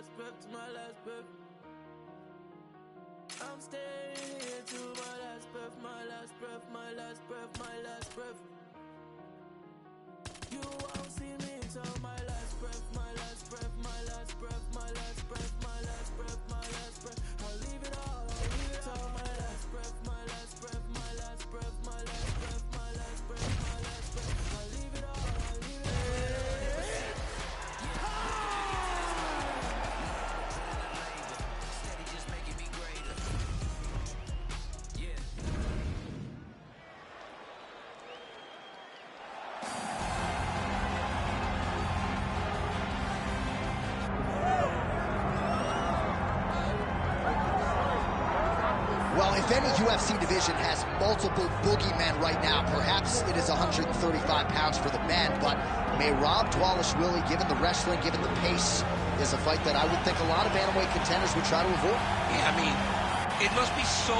last breath, to my last breath. I'm staying here to my last breath, my last breath, my last breath, my last breath. You won't see me until my last breath, my last breath, my last breath, my last breath, my last breath, my last breath. I'll leave it all, I'll leave it all. My last breath, my last breath, my last breath, my last breath, my last breath, my last breath. I'll leave it all, I'll leave it all. Steady just making me greater. Yeah. Well, if any UFC division has multiple boogeymen right now, perhaps it is 135 pounds for the men, but Merab Dvalishvili, given the wrestling, given the pace, is a fight that I would think a lot of bantamweight contenders would try to avoid. Yeah, I mean, it must be so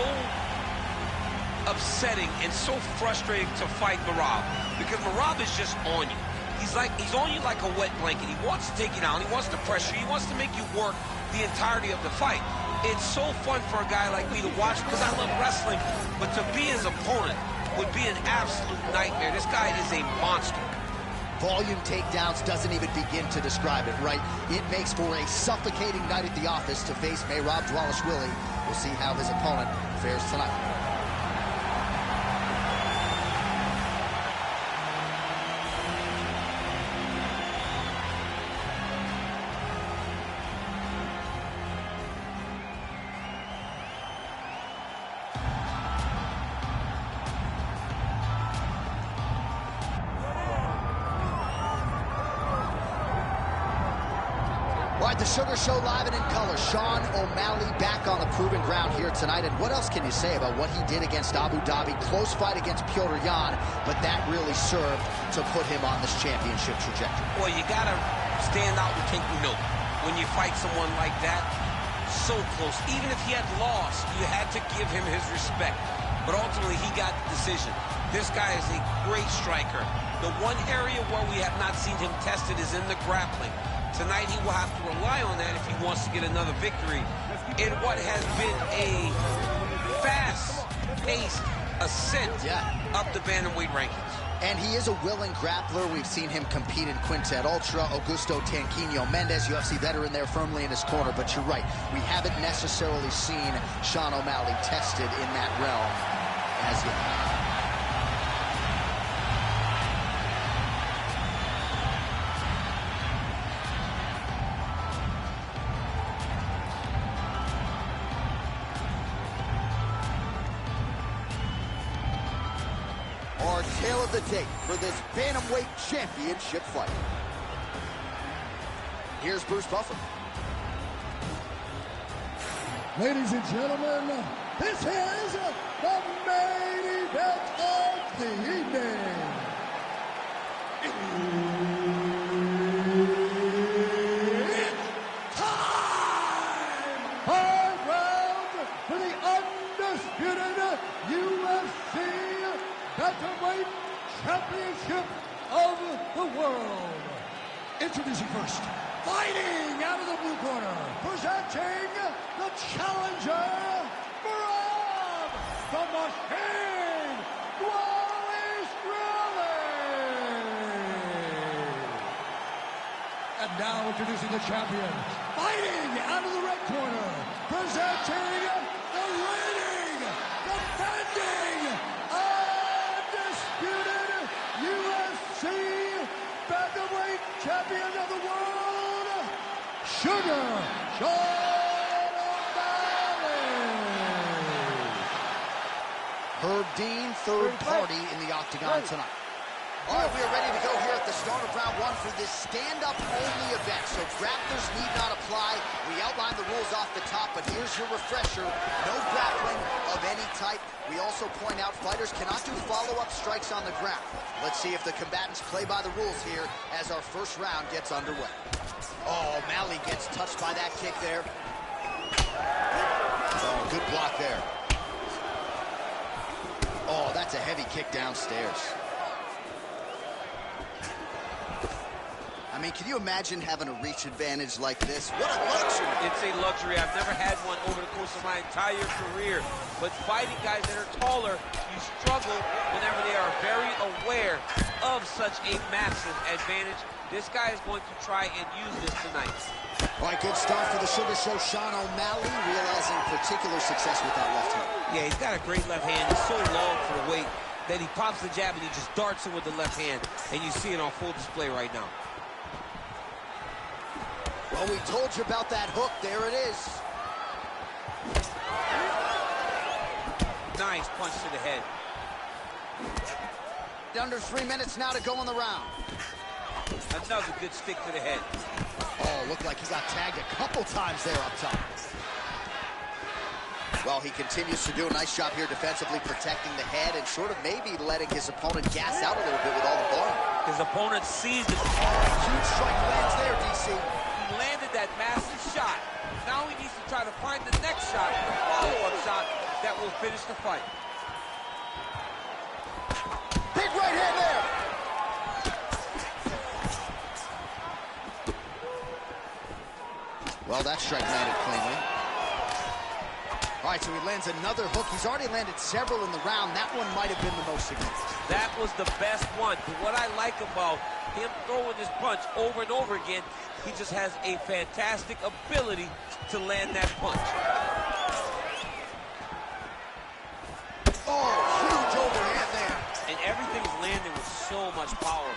upsetting and so frustrating to fight Merab, because Merab is just on you. He's on you like a wet blanket. He wants to take you down. He wants to pressure you. He wants to make you work the entirety of the fight. It's so fun for a guy like me to watch because I love wrestling, but to be his opponent would be an absolute nightmare. This guy is a monster. Volume takedowns doesn't even begin to describe it, right? It makes for a suffocating night at the office to face Merab Dvalishvili. We'll see how his opponent fares tonight. All right, the Sugar Show live and in color. Sean O'Malley back on the proven ground here tonight. And what else can you say about what he did against Abu Dhabi? Close fight against Petr Yan, but that really served to put him on this championship trajectory. Well, you got to stand out and take note when you fight someone like that. So close. Even if he had lost, you had to give him his respect. But ultimately, he got the decision. This guy is a great striker. The one area where we have not seen him tested is in the grappling. Tonight, he will have to rely on that if he wants to get another victory in what has been a fast-paced ascent up the bantamweight rankings. And he is a willing grappler. We've seen him compete in Quintet Ultra. Augusto Tanquinho Mendes, UFC veteran there firmly in his corner. But you're right, we haven't necessarily seen Sean O'Malley tested in that realm as yet. Our tale of the tape for this Bantamweight Championship fight. Here's Bruce Buffer. Ladies and gentlemen, this is the main event of the evening. It's time! 5 rounds for the undisputed UFC Bantamweight Championship of the world. Introducing first, fighting out of the blue corner, presenting the challenger, Merab the Machine Dvalishvili. And now introducing the champion, fighting out of the red corner, presenting the reigning, defending, UFC Bantamweight Champion of the World, Sugar Sean O'Malley. Herb Dean, third party in the octagon tonight. All right, we are ready to go here at the start of round one for this stand-up only event. So grapplers need not apply. We outlined the rules off the top, but here's your refresher. No grappling of any type. We also point out fighters cannot do follow-up strikes on the ground. Let's see if the combatants play by the rules here as our first round gets underway. Oh, O'Malley gets touched by that kick there. Oh, good block there. Oh, that's a heavy kick downstairs. I mean, can you imagine having a reach advantage like this? What a luxury. It's a luxury. I've never had one over the course of my entire career. But fighting guys that are taller, you struggle whenever they are very aware of such a massive advantage. This guy is going to try and use this tonight. All right, good start for the Sugar Show. Sean O'Malley realizing particular success with that left hand. Yeah, he's got a great left hand. He's so long for the weight that he pops the jab and he just darts it with the left hand. And you see it on full display right now. Well, we told you about that hook. There it is. Nice punch to the head. Under 3 minutes now to go in the round. Another good stick to the head. Oh, looked like he got tagged a couple times there up top. Well, he continues to do a nice job here defensively, protecting the head and sort of maybe letting his opponent gas out a little bit with all the volume. His opponent sees it. Huge strike lands there, DC. He landed that massive shot. Now he needs to try to find the next shot, the follow-up shot that will finish the fight. Big right hand there. Well, that strike landed cleanly. All right, so he lands another hook. He's already landed several in the round. That one might have been the most significant. That was the best one. But what I like about him throwing this punch over and over again, he just has a fantastic ability to land that punch. Oh, huge overhand there. And everything's landing with so much power.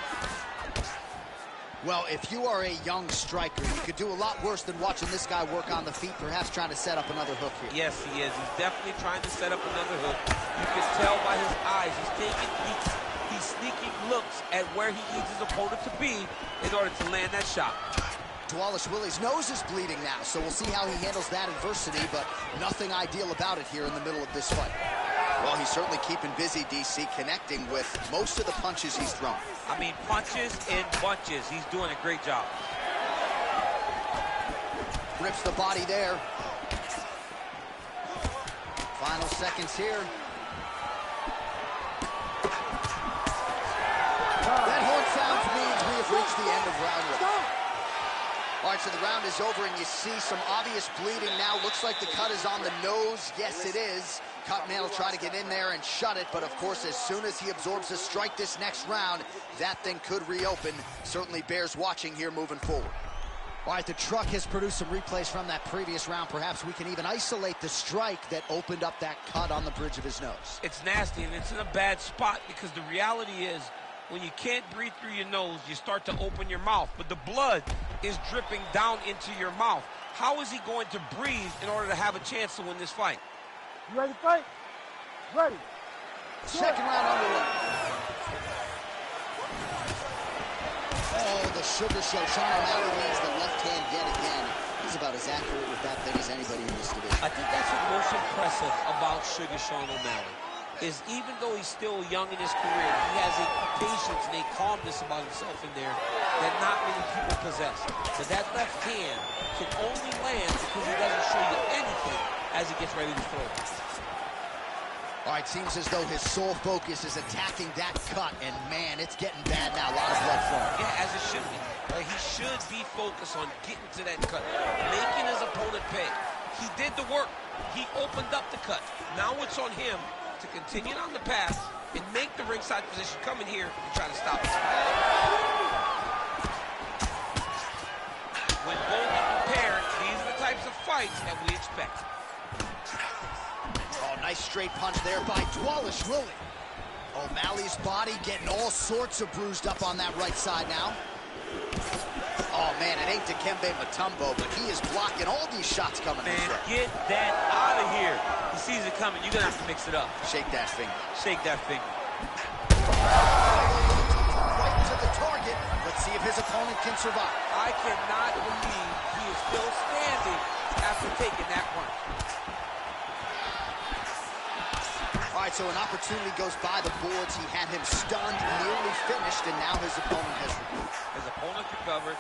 Well, if you are a young striker, you could do a lot worse than watching this guy work on the feet, perhaps trying to set up another hook here. Yes, he is. He's definitely trying to set up another hook. You can tell by his eyes. He's sneaking looks at where he needs his opponent to be in order to land that shot. Wallace Willie's nose is bleeding now, so we'll see how he handles that adversity, but nothing ideal about it here in the middle of this fight. Well, he's certainly keeping busy, DC, connecting with most of the punches he's thrown. I mean, punches in bunches. He's doing a great job. Rips the body there. Final seconds here. That horn sounds means we have reached the end of round one. All right, so the round is over, and you see some obvious bleeding now. Looks like the cut is on the nose. Yes, it is. Cutman will try to get in there and shut it, but of course, as soon as he absorbs a strike this next round, that thing could reopen. Certainly bears watching here moving forward. All right, the truck has produced some replays from that previous round. Perhaps we can even isolate the strike that opened up that cut on the bridge of his nose. It's nasty, and it's in a bad spot because the reality is, when you can't breathe through your nose, you start to open your mouth, but the blood is dripping down into your mouth. How is he going to breathe in order to have a chance to win this fight? You ready to fight? Ready. Second round underway. Oh, the Sugar Show. Sean O'Malley lands the left hand yet again. He's about as accurate with that thing as anybody in this division. I think that's what's most impressive about Sugar Sean O'Malley, is even though he's still young in his career, he has a patience and a calmness about himself in there that not many people possess. But that left hand can only land because he doesn't show you anything as he gets ready to throw. All right, seems as though his sole focus is attacking that cut, and man, it's getting bad now. A lot of blood flowing. Yeah, as it should be. He should be focused on getting to that cut, making his opponent pay. He did the work. He opened up the cut. Now it's on him to continue on the path and make the ringside position, come in here and try to stop it. When both are prepared, these are the types of fights that we expect. Oh, nice straight punch there by Wallace Willie. O'Malley's body getting all sorts of bruised up on that right side now. Oh, man, it ain't Dikembe Mutombo, but he is blocking all these shots coming his way. Get that out of here. He sees it coming. You're going to have to mix it up. Shake that finger. Shake that finger. Right to the target. Let's see if his opponent can survive. I cannot believe he is still standing after taking that punch. All right, so an opportunity goes by the boards. He had him stunned, nearly finished, and now his opponent has recovered. His opponent recovered.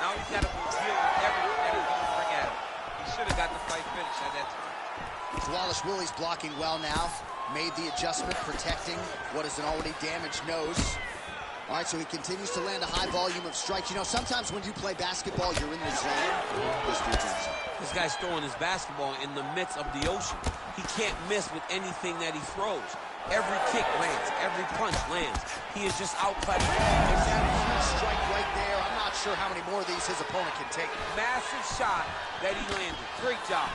Now he's got to deal with everything that he's going to bring at him. He should have got the fight finished at that time. Wallace Willie's blocking well now. Made the adjustment, protecting what is an already damaged nose. All right, so he continues to land a high volume of strikes. You know, sometimes when you play basketball, you're in the zone. This guy's throwing his basketball in the midst of the ocean. He can't miss with anything that he throws. Every kick lands, every punch lands. He is just outclassing. There's that huge strike right there. I'm not sure how many more of these his opponent can take. Massive shot that he landed. Great job.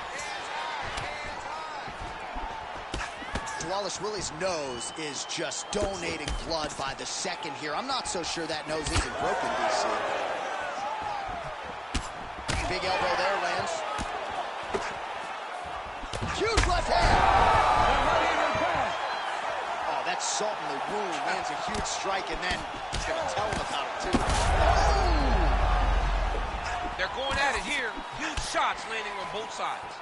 Wallace Willie's nose is just donating blood by the second here. I'm not so sure that nose isn't broken, DC. Big elbow there, lands. Huge left hand. Oh, that's salt in the wound. Lands a huge strike, and then he's going to tell him about it, too. Oh! They're going at it here. Huge shots landing on both sides.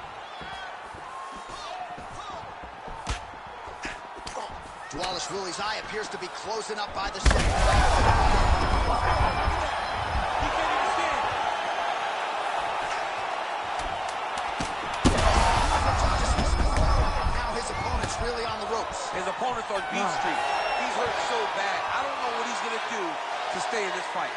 Wallace Willie's eye appears to be closing up by the second. He can't even stand. Now his opponent's really on the ropes. His opponent's on Beach Street. He's hurt so bad. I don't know what he's going to do to stay in this fight.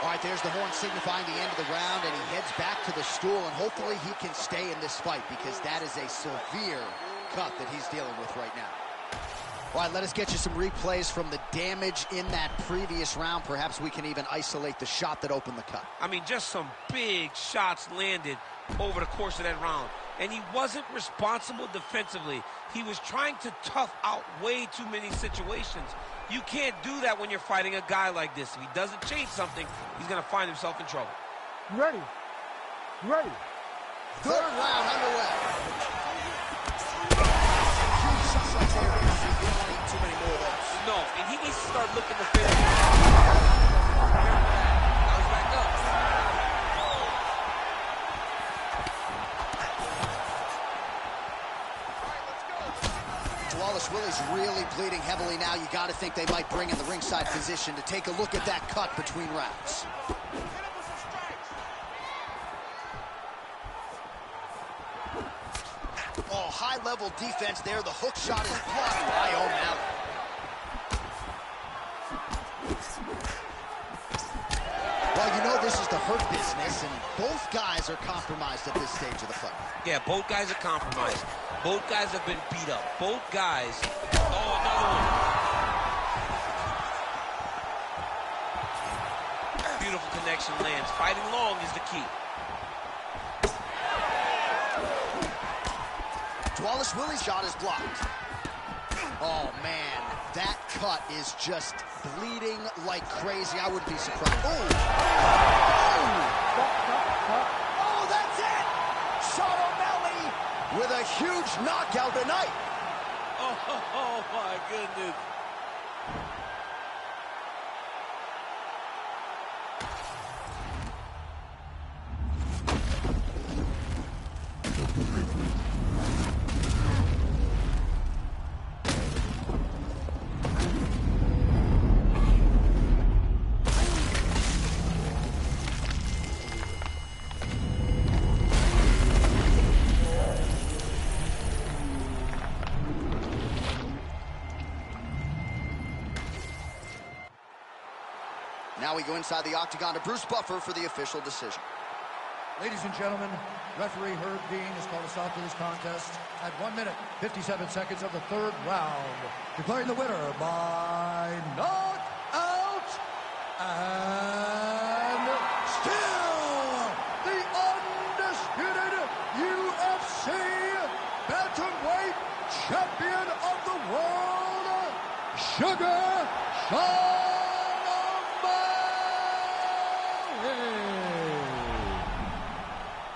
All right, there's the horn signifying the end of the round, and he heads back to the stool, and hopefully he can stay in this fight because that is a severe cut that he's dealing with right now. All right, let us get you some replays from the damage in that previous round. Perhaps we can even isolate the shot that opened the cut. I mean, just some big shots landed over the course of that round. And he wasn't responsible defensively. He was trying to tough out way too many situations. You can't do that when you're fighting a guy like this. If he doesn't change something, he's going to find himself in trouble. You ready? You ready? Third round underway. Too many more of those. No, and he needs to start looking to finish. Now he's back up. Wallace Willie's really bleeding heavily now. You got to think they might bring in the ringside physician to take a look at that cut between rounds. Oh, high-level defense there. The hook shot is blocked by O'Malley. Well, you know this is the hurt business, and both guys are compromised at this stage of the fight. Yeah, both guys are compromised. Both guys have been beat up. Both guys... Oh, another one. Beautiful connection lands. Fighting long is the key. Wallace Willie's shot is blocked. Oh, man. That cut is just bleeding like crazy. I wouldn't be surprised. Oh! Oh, that's it! Sean O'Malley with a huge knockout tonight. Oh, my goodness. Now we go inside the octagon to Bruce Buffer for the official decision. Ladies and gentlemen, referee Herb Dean has called a stop to this contest at 1 minute, 57 seconds of the third round, declaring the winner by knockout and still the undisputed UFC bantamweight champion of the world, Sugar Sean O'Malley.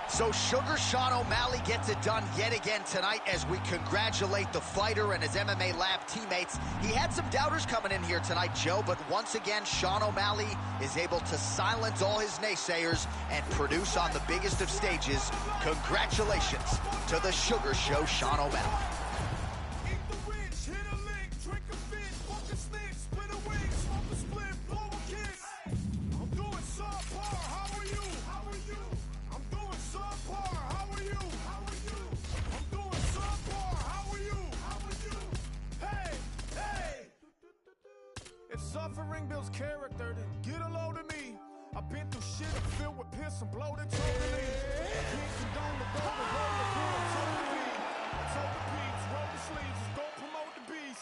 So Sugar Sean O'Malley gets it done yet again tonight as we congratulate the fighter and his MMA Lab teammates. He had some doubters coming in here tonight, Joe, but once again, Sean O'Malley is able to silence all his naysayers and produce on the biggest of stages. Congratulations to the Sugar Show, Sean O'Malley. Suffering builds character, then get a load of me. I've been through shit filled with piss and bloated totally. Can't condone the golden roll of good, told the beat. I told the peeps, roll the sleeves, just go promote the beast.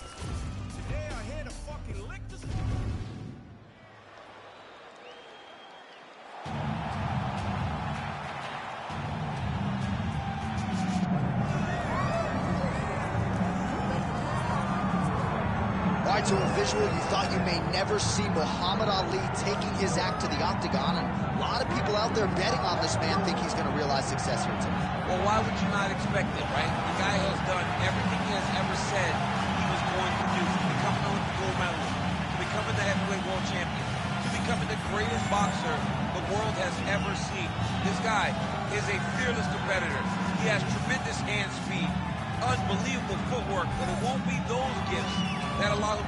Today I had to fucking lick this. All right, to a visual, you thought you may never see Muhammad Ali taking his act to the octagon, and a lot of people out there betting on this man think he's going to realize success here tonight. Well, why would you not expect it, right? The guy has done everything he has ever said he was going to do, to becoming an Olympic gold medalist, to becoming the heavyweight world champion, to becoming the greatest boxer the world has ever seen. This guy is a fearless competitor. He has tremendous hand speed, unbelievable footwork, but it won't be those gifts that allow him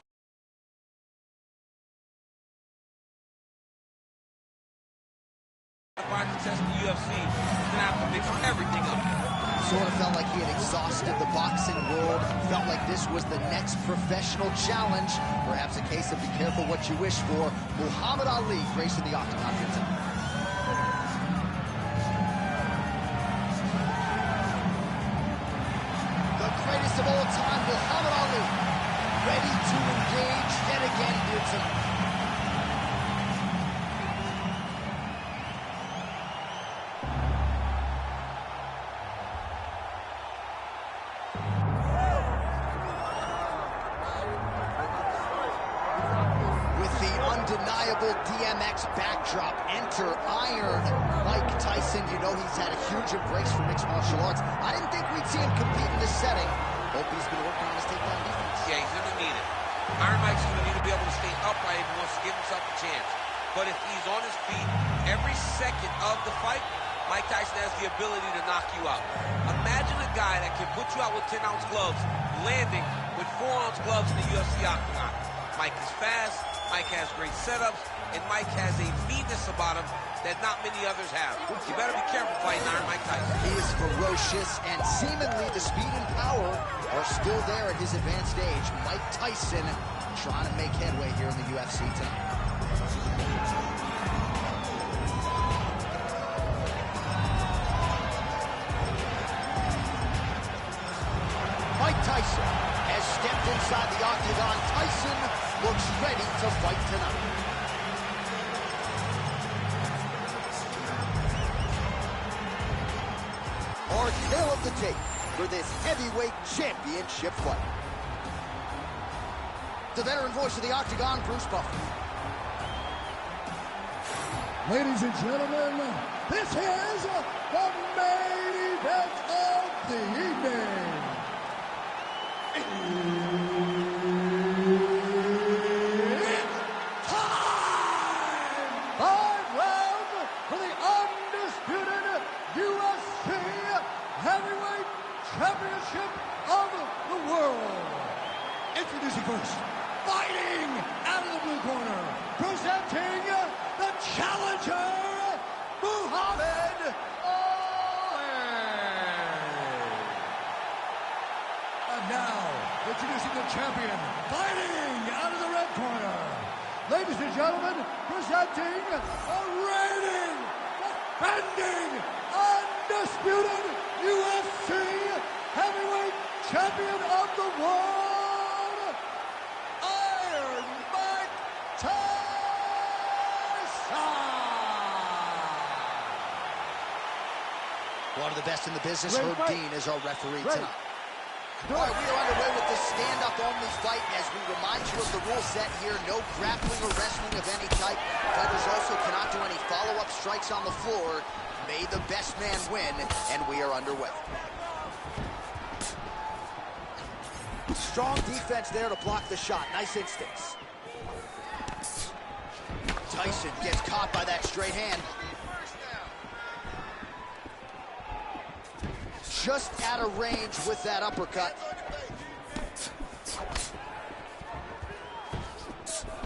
to find success in the UFC. He's gonna have to mix everything up. Sort of felt like he had exhausted the boxing world, felt like this was the next professional challenge. Perhaps a case of be careful what you wish for. Muhammad Ali gracing the octagon here tonight. The greatest of all time, Muhammad Ali, ready to engage yet again here tonight. Undeniable DMX backdrop. Enter Iron Mike Tyson. You know he's had a huge embrace for mixed martial arts. I didn't think we'd see him compete in this setting. Hope he's been working on his takedown defense. Yeah, he's going to need it. Iron Mike's going to need to be able to stay upright if he wants to give himself a chance. But if he's on his feet every second of the fight, Mike Tyson has the ability to knock you out. Imagine a guy that can put you out with 10-ounce gloves, landing with 4-ounce gloves in the UFC octagon. Mike is fast, Mike has great setups, and Mike has a meanness about him that not many others have. You better be careful fighting Iron Mike Tyson. He is ferocious, and seemingly the speed and power are still there at his advanced age. Mike Tyson trying to make headway here in the UFC tonight. Mike Tyson has stepped inside the octagon. Tyson looks ready to fight tonight. Our tale of the tape for this heavyweight championship fight. The veteran voice of the octagon, Bruce Buffer. Ladies and gentlemen, this is the main event of the evening. Championship of the world. Introducing first, fighting out of the blue corner, presenting the challenger, Muhammad Ali. And now, introducing the champion, fighting out of the red corner. Ladies and gentlemen, presenting the reigning, defending, undisputed UFC heavyweight champion of the world, Iron Mike Tyson. One of the best in the business, Herb Dean, is our referee tonight. All right, we are underway with this stand-up only fight. As we remind you of the rule set here, no grappling or wrestling of any type. Fighters also cannot do any follow-up strikes on the floor. May the best man win, and we are underway. Strong defense there to block the shot. Nice instincts. Tyson gets caught by that straight hand. Just out of range with that uppercut.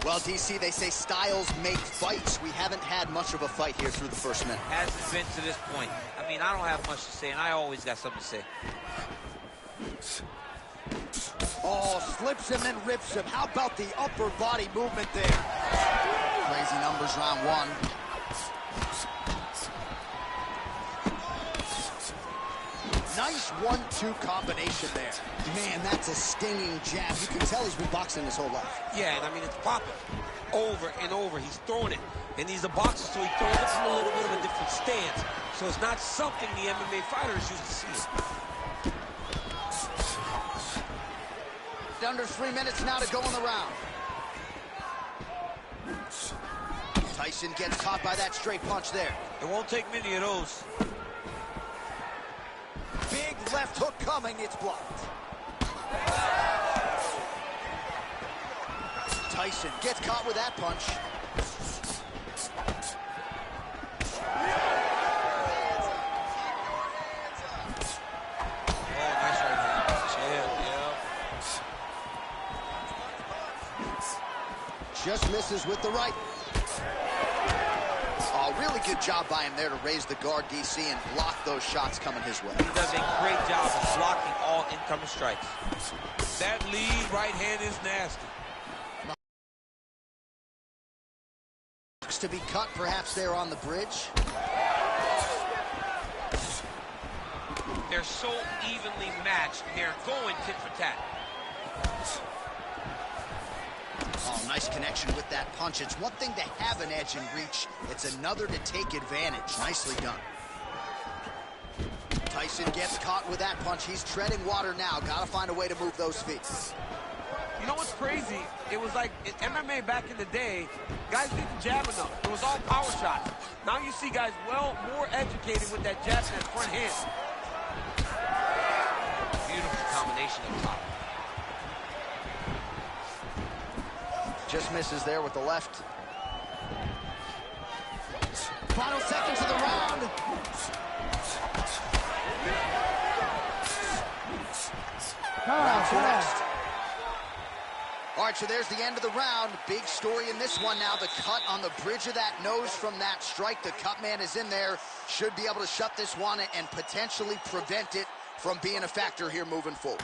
Well, DC, they say styles make fights. We haven't had much of a fight here through the first minute. Hasn't been to this point. I mean, I don't have much to say, and I always got something to say. Oh, slips him and rips him. How about the upper body movement there? Crazy numbers round one. Nice 1-2 combination there. Man, that's a stinging jab. You can tell he's been boxing his whole life. Yeah, and I mean, it's popping over and over. He's throwing it. And he's a boxer, so he throws it from a little bit of a different stance. So it's not something the MMA fighter is used to seeing. Under 3 minutes now to go in the round. Tyson gets caught by that straight punch there. It won't take many of those. Big left hook coming, it's blocked. Tyson gets caught with that punch. Oh, nice right hand punch. Yeah. Just misses with the right. Oh, really good job by him there to raise the guard, DC, and block those shots coming his way. He does a great job of blocking all incoming strikes. That lead right hand is nasty. To be cut, perhaps there on the bridge. They're so evenly matched. They're going tit for tat. Oh, nice connection with that punch. It's one thing to have an edge and reach. It's another to take advantage. Nicely done. Tyson gets caught with that punch. He's treading water now. Got to find a way to move those feet. You know what's crazy? It was like in MMA back in the day, guys didn't jab enough. It was all power shots. Now you see guys more educated with that jab and that front hand. Beautiful combination up top. Just misses there with the left. Final seconds of the round. Round two next. All right, so there's the end of the round. Big story in this one now. The cut on the bridge of that nose from that strike. The cut man is in there. Should be able to shut this one and potentially prevent it from being a factor here moving forward.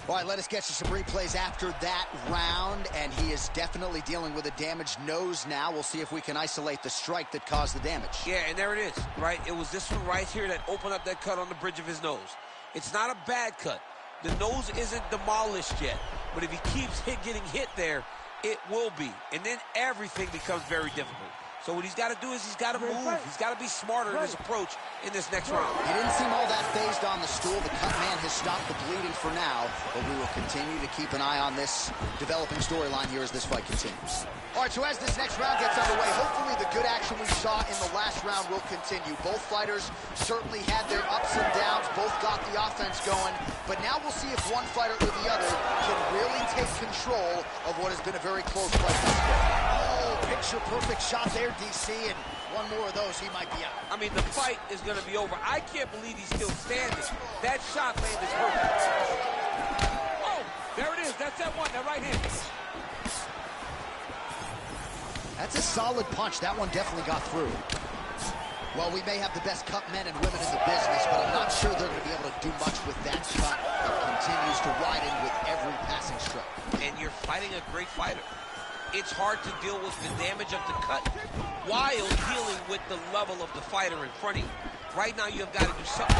All right, let us get you some replays after that round, and he is definitely dealing with a damaged nose now. We'll see if we can isolate the strike that caused the damage. Yeah, and there it is, right? It was this one right here that opened up that cut on the bridge of his nose. It's not a bad cut. The nose isn't demolished yet, but if he keeps getting hit there, it will be. And then everything becomes very difficult. So what he's got to do is he's got to move. He's got to be smarter in his approach in this next round. He didn't seem all that phased on the stool. The cut man has stopped the bleeding for now, but we will continue to keep an eye on this developing storyline here as this fight continues. All right, so as this next round gets underway, hopefully the good action we saw in the last round will continue. Both fighters certainly had their ups and downs. Both got the offense going, but now we'll see if one fighter or the other can really take control of what has been a very close fight this far. Oh, picture-perfect shot there, DC, and one more of those, he might be out. I mean, the fight is going to be over. I can't believe he's still standing. That shot landed perfect. Oh, there it is. That's that one, that right hand. That's a solid punch. That one definitely got through. Well, we may have the best cut men and women in the business, but I'm not sure they're going to be able to do much with that cut that continues to widen with every passing stroke. And you're fighting a great fighter. It's hard to deal with the damage of the cut while dealing with the level of the fighter in front of you. Right now, you have got to do something.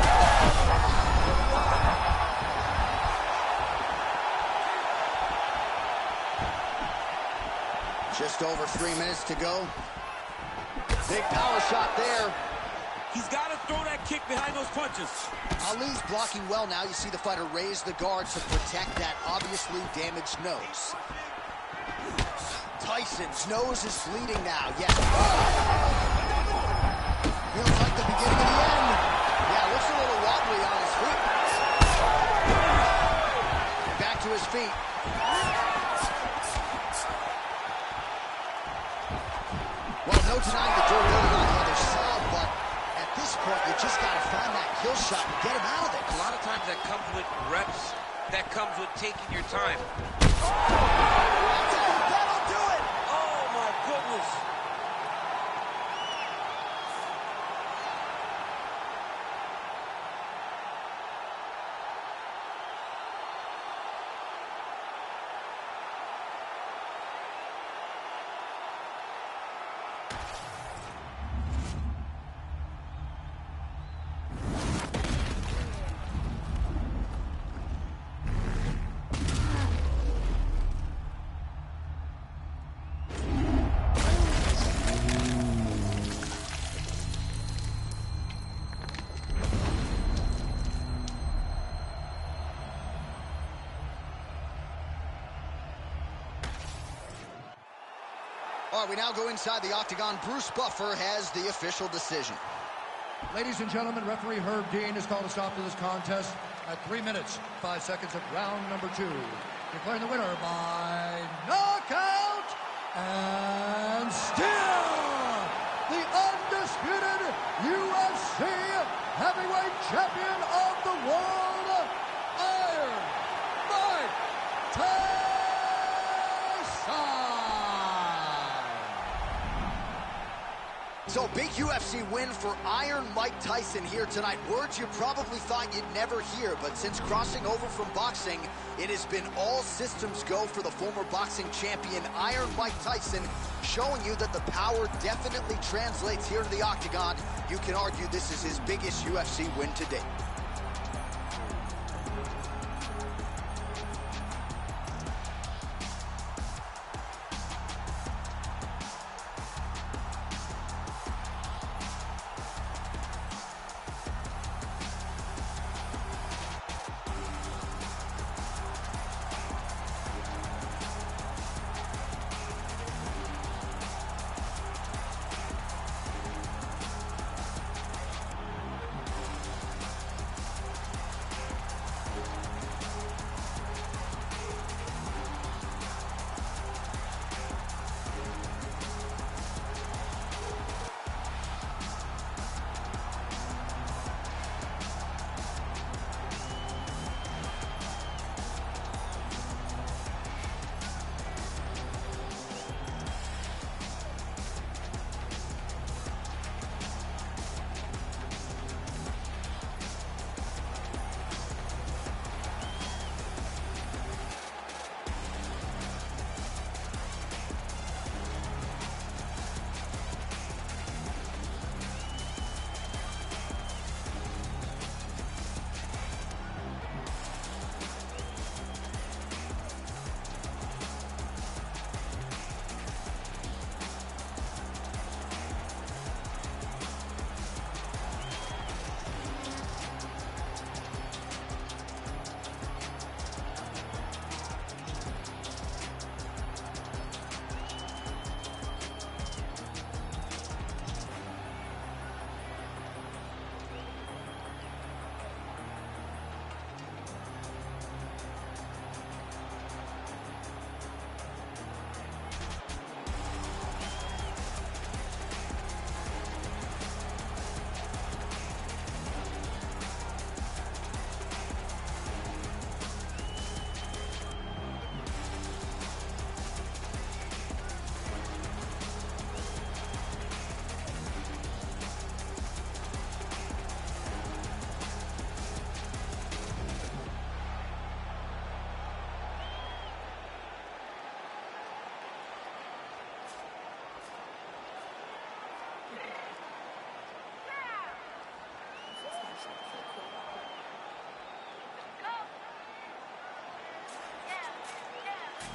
Just over 3 minutes to go. Big power shot there. He's got to throw that kick behind those punches. Ali's blocking well now. You see the fighter raise the guard to protect that obviously damaged nose. Tyson's nose is bleeding now. Yes. Feels like the beginning of the end. Yeah, looks a little wobbly on his feet. Back to his feet. Well, no denying the durability on the other side, but at this point, you just got to find that kill shot and get him out of there. A lot of times that comes with reps. That comes with taking your time. That'll do it! Oh, my goodness. All right, we now go inside the octagon. Bruce Buffer has the official decision. Ladies and gentlemen, referee Herb Dean has called a stop to this contest at 3 minutes, 5 seconds of round number 2. Declaring the winner by knockout and still the undisputed UFC heavyweight champion of the world, Iron Mike Tyson. So, big UFC win for Iron Mike Tyson here tonight. Words you probably thought you'd never hear, but since crossing over from boxing, it has been all systems go for the former boxing champion, Iron Mike Tyson, showing you that the power definitely translates here to the octagon. You can argue this is his biggest UFC win to date.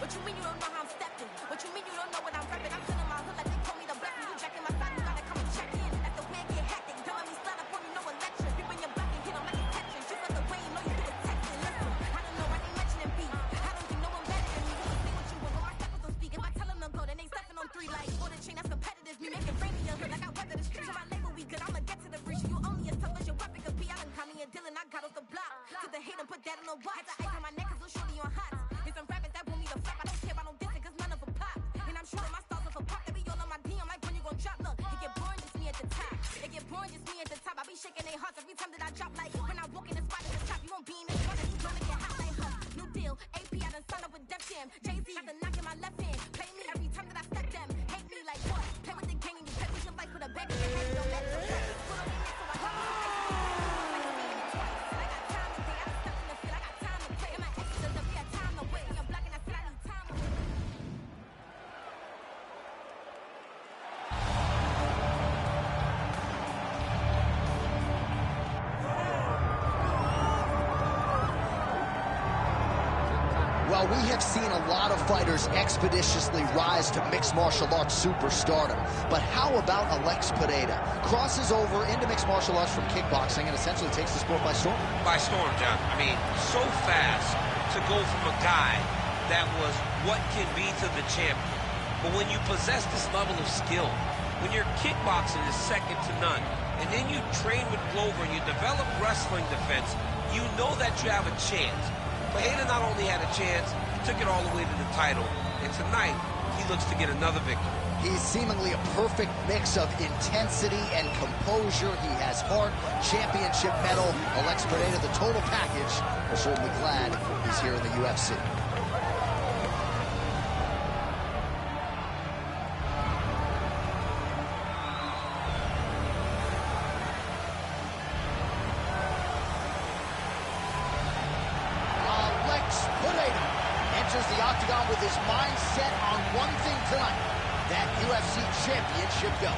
What you mean you don't know how I'm stepping? What you mean you don't know what I'm repping? I'm feeling my hood like they told me to bless me. You jacking my side, you gotta come and check in. That's the way I get hectic. Telling me slide up on you, no election. People in your back and hit on like a catching. She felt the way you know you do it texting. Listen, I don't know why they mentioning beef. I don't think no one better than me. You can say what you want, but my steppers don't speak. If I tell them to go, then they stepping on 3 like for the chain. That's competitive. Me making rain in your hood like I weather the streets. So my label we good. I'ma get to the bridge. You only as tough as your weapon could be. I done caught me a Dylan. I got off the block. Took the hate and put that on the watch. Had the ice on my neck 'cause little shorty on hot. It's some rappers that want me to flap. I don't care about no dissing 'cause none of them pop. And I'm shooting my stars off a pop. They be all on my DM like when you gon' drop. Look, it get boring just me at the top. It get boring just me at the top. I be shaking their hearts every time that I drop. Like when I walk in the spot at the top, you won't be in this one. You gonna get hot like her. New deal, AP. I done signed up with Def Jam. Jay-Z got the knock in my left hand. Play me every time that I step them. Hate me like what? Play with the gang and you pay with your life with a back in your head. Don't let them put on me next so I got my Well, we have seen a lot of fighters expeditiously rise to mixed martial arts superstardom. But how about Alex Pereira? Crosses over into mixed martial arts from kickboxing and essentially takes the sport by storm. By storm, John. I mean, so fast to go from a guy that was what can be to the champion. But when you possess this level of skill, when your kickboxing is second to none, and then you train with Glover and you develop wrestling defense, you know that you have a chance. Pereira not only had a chance, he took it all the way to the title. And tonight, he looks to get another victory. He's seemingly a perfect mix of intensity and composure. He has heart, championship medal, Alex Pereira, the total package. We're certainly glad he's here in the UFC. Alex Pereira enters the octagon with his mind set on one thing tonight. That UFC championship go.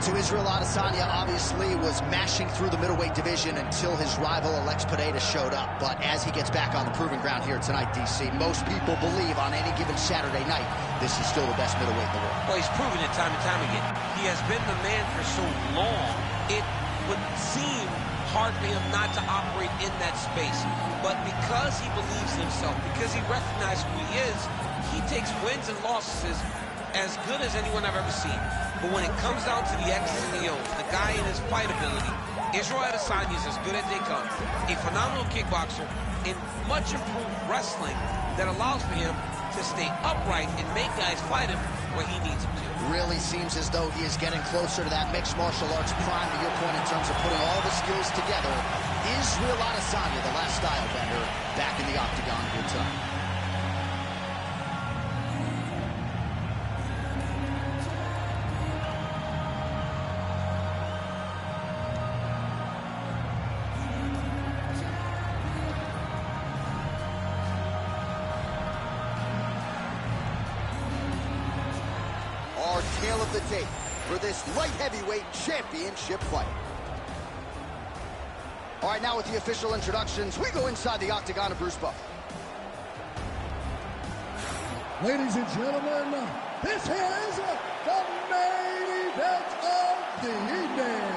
So Israel Adesanya obviously was mashing through the middleweight division until his rival Alex Pereira showed up. But as he gets back on the proving ground here tonight, DC, most people believe on any given Saturday night, this is still the best middleweight in the world. Well, he's proven it time and time again. He has been the man for so long, it would seem hard for him not to operate in that space. But because he believes in himself, because he recognizes who he is, he takes wins and losses as good as anyone I've ever seen. But when it comes down to the X's and the O's, the guy in his fight ability, Israel Adesanya is as good as they come. A phenomenal kickboxer in much improved wrestling that allows for him to stay upright and make guys fight him where he needs them to. Really seems as though he is getting closer to that mixed martial arts prime, to your point, in terms of putting all the skills together. Israel Adesanya, the last style bender, back in the octagon here tonight. Tale of the tape for this light heavyweight championship fight. All right, now with the official introductions, we go inside the octagon of Bruce Buffer. Ladies and gentlemen, this is the main event of the evening.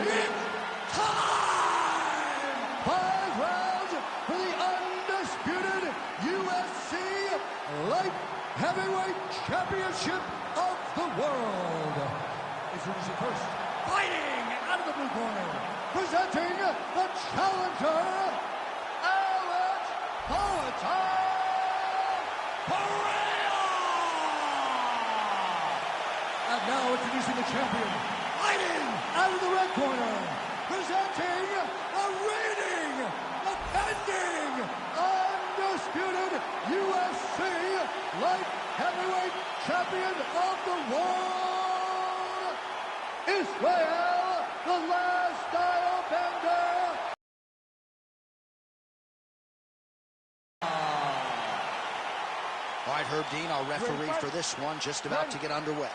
It's time! 5 rounds for the undisputed UFC Light Heavyweight Championship of the world. Introducing first, fighting out of the blue corner, presenting the challenger, Alex Pereira. And now introducing the champion, fighting out of the red corner, presenting the reigning, defending, undisputed UFC Light Heavyweight Champion of the world, Israel, the last style bender. All right, Herb Dean, our referee for this one, just about to get underway.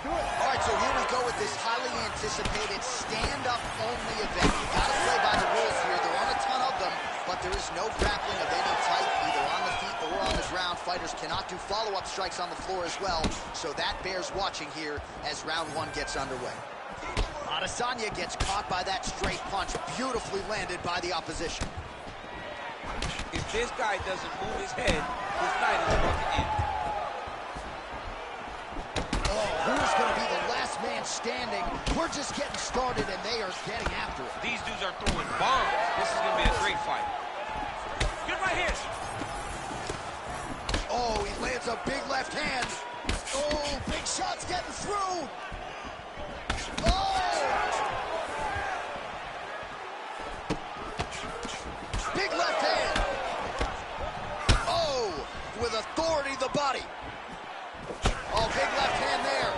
All right, so here we go with this highly anticipated stand-up only event. You gotta play by the rules here. There aren't a ton of them, but there is no grappling of any type, either on the feet or on the ground. Fighters cannot do follow-up strikes on the floor as well, so that bears watching here as round one gets underway. Adesanya gets caught by that straight punch, beautifully landed by the opposition. If this guy doesn't move his head, his night is about to end. Who's going to be the last man standing? We're just getting started, and they are getting after it. These dudes are throwing bombs. This is going to be a great fight. Good right here. Oh, he lands a big left hand. Oh, big shots getting through. Oh! Big left hand. Oh, with authority, the body. Oh, big left hand there.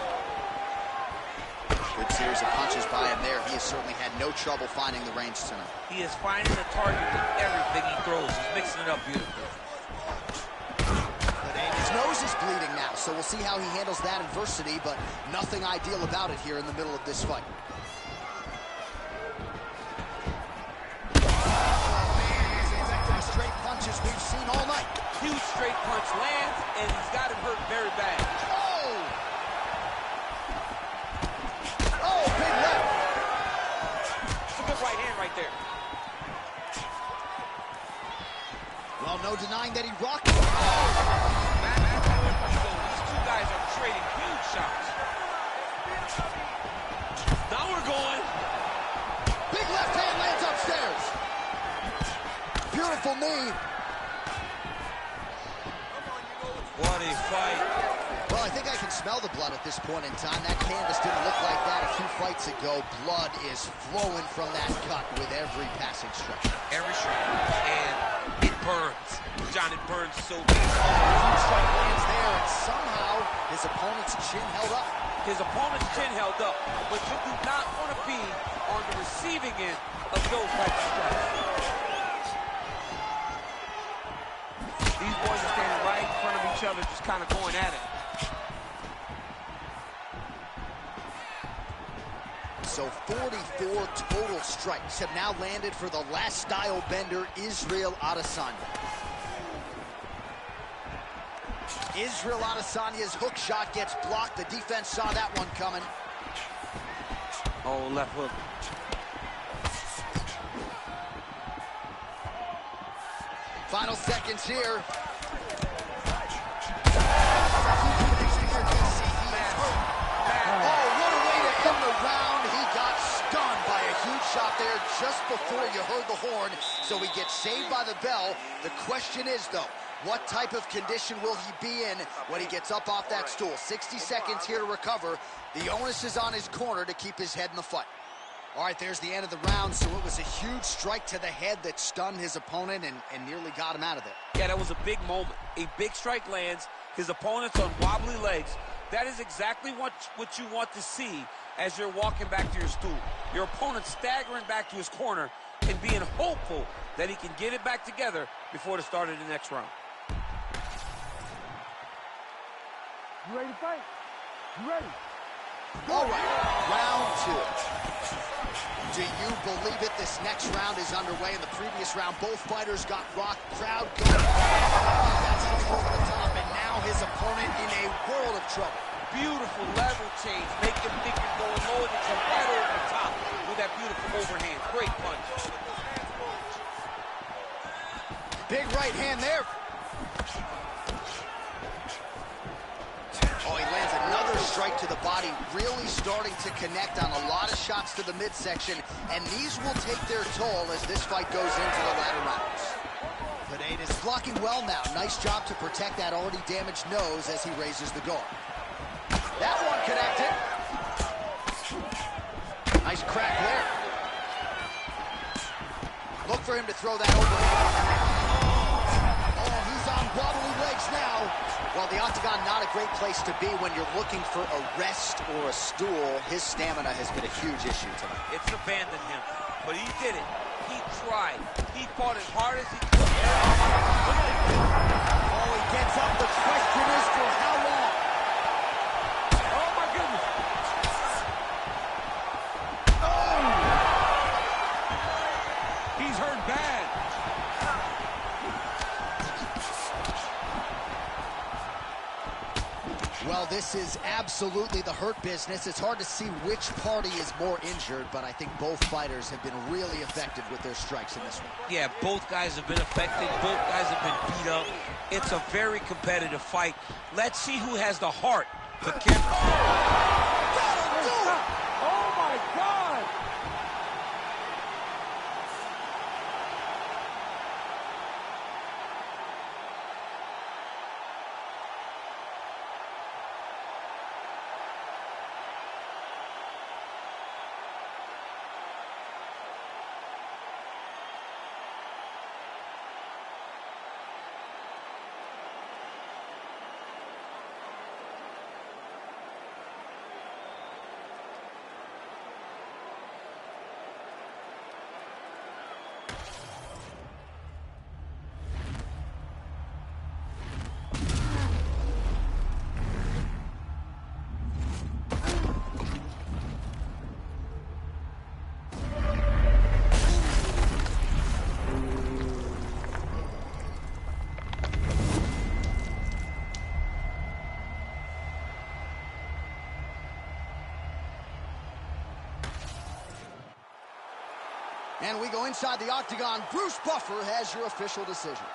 Good series of punches by him there. He has certainly had no trouble finding the range tonight. He is finding the target with everything he throws. He's mixing it up beautifully. But his nose nose is bleeding now, so we'll see how he handles that adversity, but nothing ideal about it here in the middle of this fight. Straight punches we've seen all night. Huge straight punch lands, and he's got him hurt very bad. Oh, big left. It's a good right hand right there. Well, no denying that he rocked it. These two guys are trading huge shots. Now we're going. Big left hand lands upstairs. Beautiful knee. What a fight. Well, I think I can smell the blood at this point in time. That canvas didn't look like that a few fights ago. Blood is flowing from that cut with every passing stretch. Every strike. And it burns. John, it burns so bad. Huge strike lands there, and somehow his opponent's chin held up. His opponent's chin held up, but you do not want to be on the receiving end of those types of strikes. These boys are standing right in front of each other, just kind of going at it. So 44 total strikes have now landed for the last style bender, Israel Adesanya. Israel Adesanya's hook shot gets blocked. The defense saw that one coming. Oh, left hook. Final seconds here. Oh, what a way to end the round. He got stunned by a huge shot there just before you heard the horn, so he gets saved by the bell. The question is, though, what type of condition will he be in when he gets up off that stool? 60 seconds here to recover. The onus is on his corner to keep his head in the fight. All right, there's the end of the round, so it was a huge strike to the head that stunned his opponent and nearly got him out of there. Yeah, that was a big moment. A big strike lands. His opponent's on wobbly legs. That is exactly what you want to see as you're walking back to your stool. Your opponent staggering back to his corner and being hopeful that he can get it back together before the start of the next round. You ready to fight? You ready? All right, round two. Do you believe it? This next round is underway. In the previous round, both fighters got rocked. Crowd going. That's over the top, and now his opponent in a world of trouble. Beautiful level change. Make him think you're going low and come right over the top with that beautiful overhand. Great punch. Big right hand there. Oh, he lands another strike to the body, really starting to connect on a lot of shots to the midsection, and these will take their toll as this fight goes into the latter rounds. Pineda is blocking well now. Nice job to protect that already damaged nose as he raises the guard. That one connected. Nice crack there. Look for him to throw that overhand. Oh, he's on wobbly legs now. Well, the octagon, not a great place to be when you're looking for a rest or a stool. His stamina has been a huge issue tonight. It's abandoned him, but he did it. He tried. He fought as hard as he could. Oh, he gets up. The question is for how long? Oh, my goodness. Oh! He's hurt bad. Well, this is absolutely the hurt business. It's hard to see which party is more injured, but I think both fighters have been really effective with their strikes in this one. Yeah, both guys have been affected. Both guys have been beat up. It's a very competitive fight. Let's see who has the heart to carry. Oh, my God! And we go inside the octagon. Bruce Buffer has your official decision.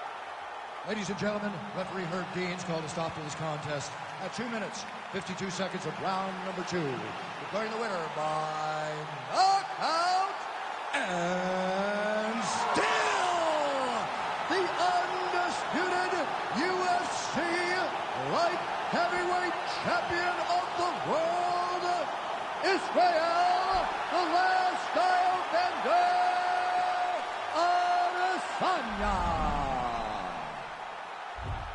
Ladies and gentlemen, referee Herb Deans called a stop to this contest at 2 minutes, 52 seconds of round number 2. Declaring the winner by knockout and still the undisputed UFC light heavyweight champion of the world, Israel, the last style bender, Adesanya.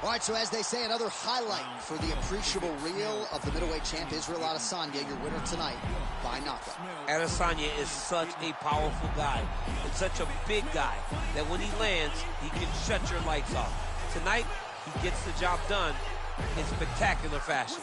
All right, so as they say, another highlight for the appreciable reel of the middleweight champ, Israel Adesanya, your winner tonight by knockout. Adesanya is such a powerful guy and such a big guy that when he lands, he can shut your lights off. Tonight, he gets the job done in spectacular fashion.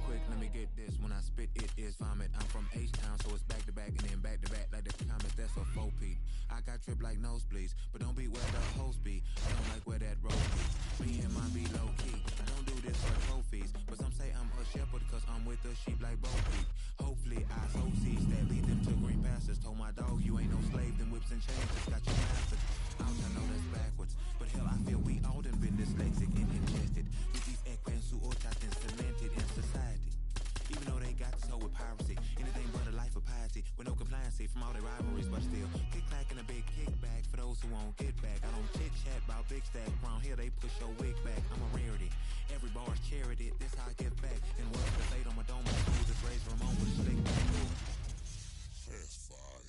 Quick, let me get this. When I spit, it is vomit. I'm from H-Town, so it's back to back and then back to back like the comments. That's a 4-peat. I got drip like nosebleeds, but don't be where the host be. I don't like where that road be. Me and mine be low key. I don't do this for trophies, but some say I'm a shepherd cause I'm with the sheep like Bo Peep. Hopefully I sow seeds that lead them to green pastures. Told my dog you ain't no slave, them whips and chains just got you mastered. Ouch, I know that's backwards, but hell I feel we all done been dyslexic and ingested with these equines who are and cemented in society. Even though they got this hoe with piracy, anything but a life of piety, with no compliancy from all their rivalries, but still kick clack and a big kickback for those who won't get back. I don't chit chat about big stack. Around here they push your wig back. I'm a rarity. Every bar's charity. This how I give back. And words to fade on my dome, smooth as Razor Ramon with a slick back. Satisfied.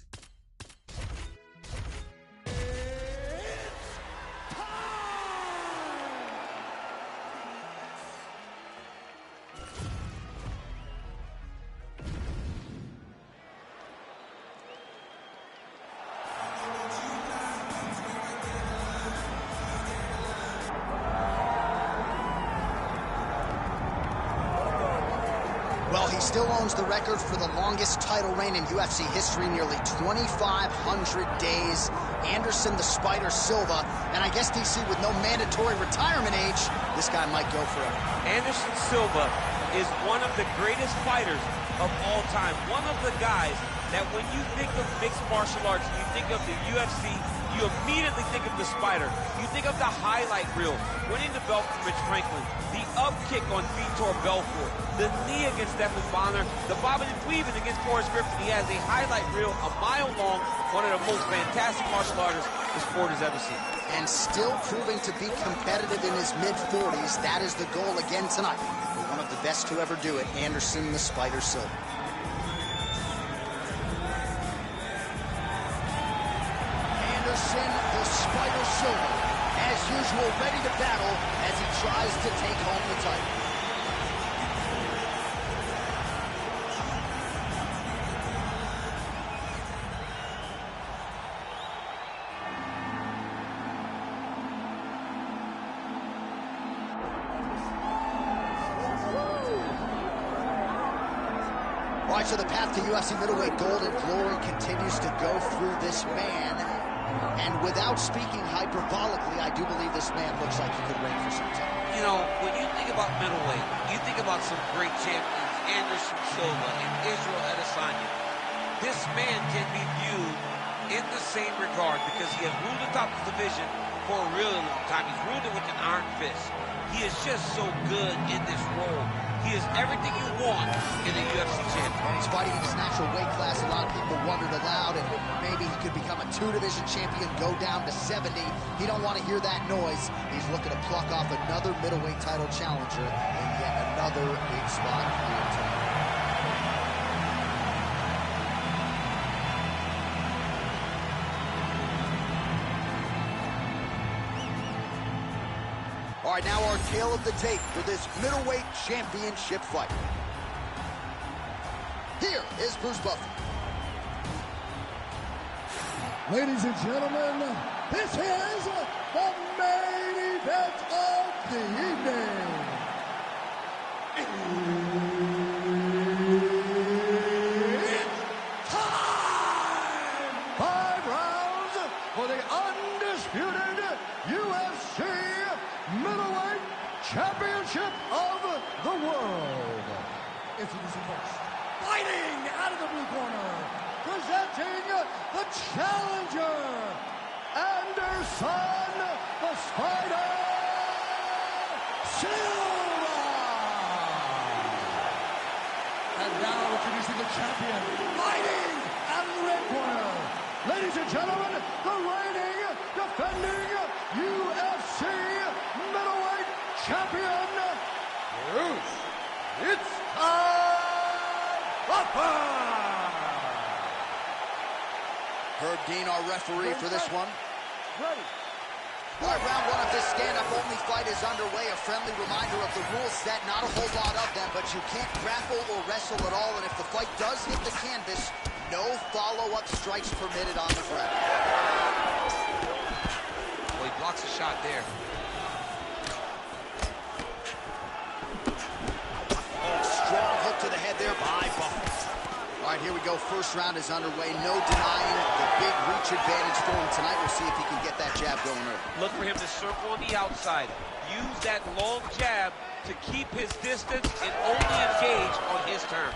Well, he still owns the record for the longest title reign in UFC history, nearly 2,500 days. Anderson the Spider Silva. And I guess, DC, with no mandatory retirement age, this guy might go forever. Anderson Silva is one of the greatest fighters of all time. One of the guys that when you think of mixed martial arts, you think of the UFC, you immediately think of the Spider. You think of the highlight reel, winning the belt from Rich Franklin, the up kick on Vitor Belfort, the knee against Stephan Bonner, the bobbing and weaving against Forrest Griffin. He has a highlight reel a mile long, one of the most fantastic martial artists the sport has ever seen. And still proving to be competitive in his mid-40s. That is the goal again tonight. One of the best to ever do it, Anderson the Spider Silva. Anderson the Spider Silva, as usual, ready to battle as he tries to take home the title. All right, so the path to UFC middleweight gold and glory continues to go through this man. And without speaking hyperbolically, I do believe this man looks like he could reign for some time. You know, when you think about middleweight, you think about some great champions, Anderson Silva and Israel Adesanya. This man can be viewed in the same regard because he has ruled the top of the division for a really long time. He's ruled it with an iron fist. He is just so good in this role. He is everything you want in a UFC champion. He's fighting in his natural weight class. A lot of people wondered aloud if maybe he could become a 2-division champion, go down to 70. He don't want to hear that noise. He's looking to pluck off another middleweight title challenger and get another big spot here tonight. All right, now our tale of the tape for this middleweight championship fight. Here is Bruce Buffer. Ladies and gentlemen, this is the main event of the evening. It's time! 5 rounds for the undisputed UFC Middleweight Championship of the World. Introducing first, fighting out of the blue corner, presenting the challenger, Anderson the Spider Silva. And now introducing the champion, fighting out of the red corner, ladies and gentlemen, the reigning, defending UFC middleweight champion, Bruce, it's Buffer. Herb Dean, our referee for this one. Ready. All right, round 1 of this stand-up only fight is underway. A friendly reminder of the rules set. Not a whole lot of them, but you can't grapple or wrestle at all. And if the fight does hit the canvas, no follow-up strikes permitted on the ground. Well, he blocks a shot there. Strong hook to the head there by Buffer. All right, here we go. First round is underway. No denying the big reach advantage for him tonight. We'll see if he can get that jab going early. Look for him to circle on the outside. Use that long jab to keep his distance and only engage on his terms.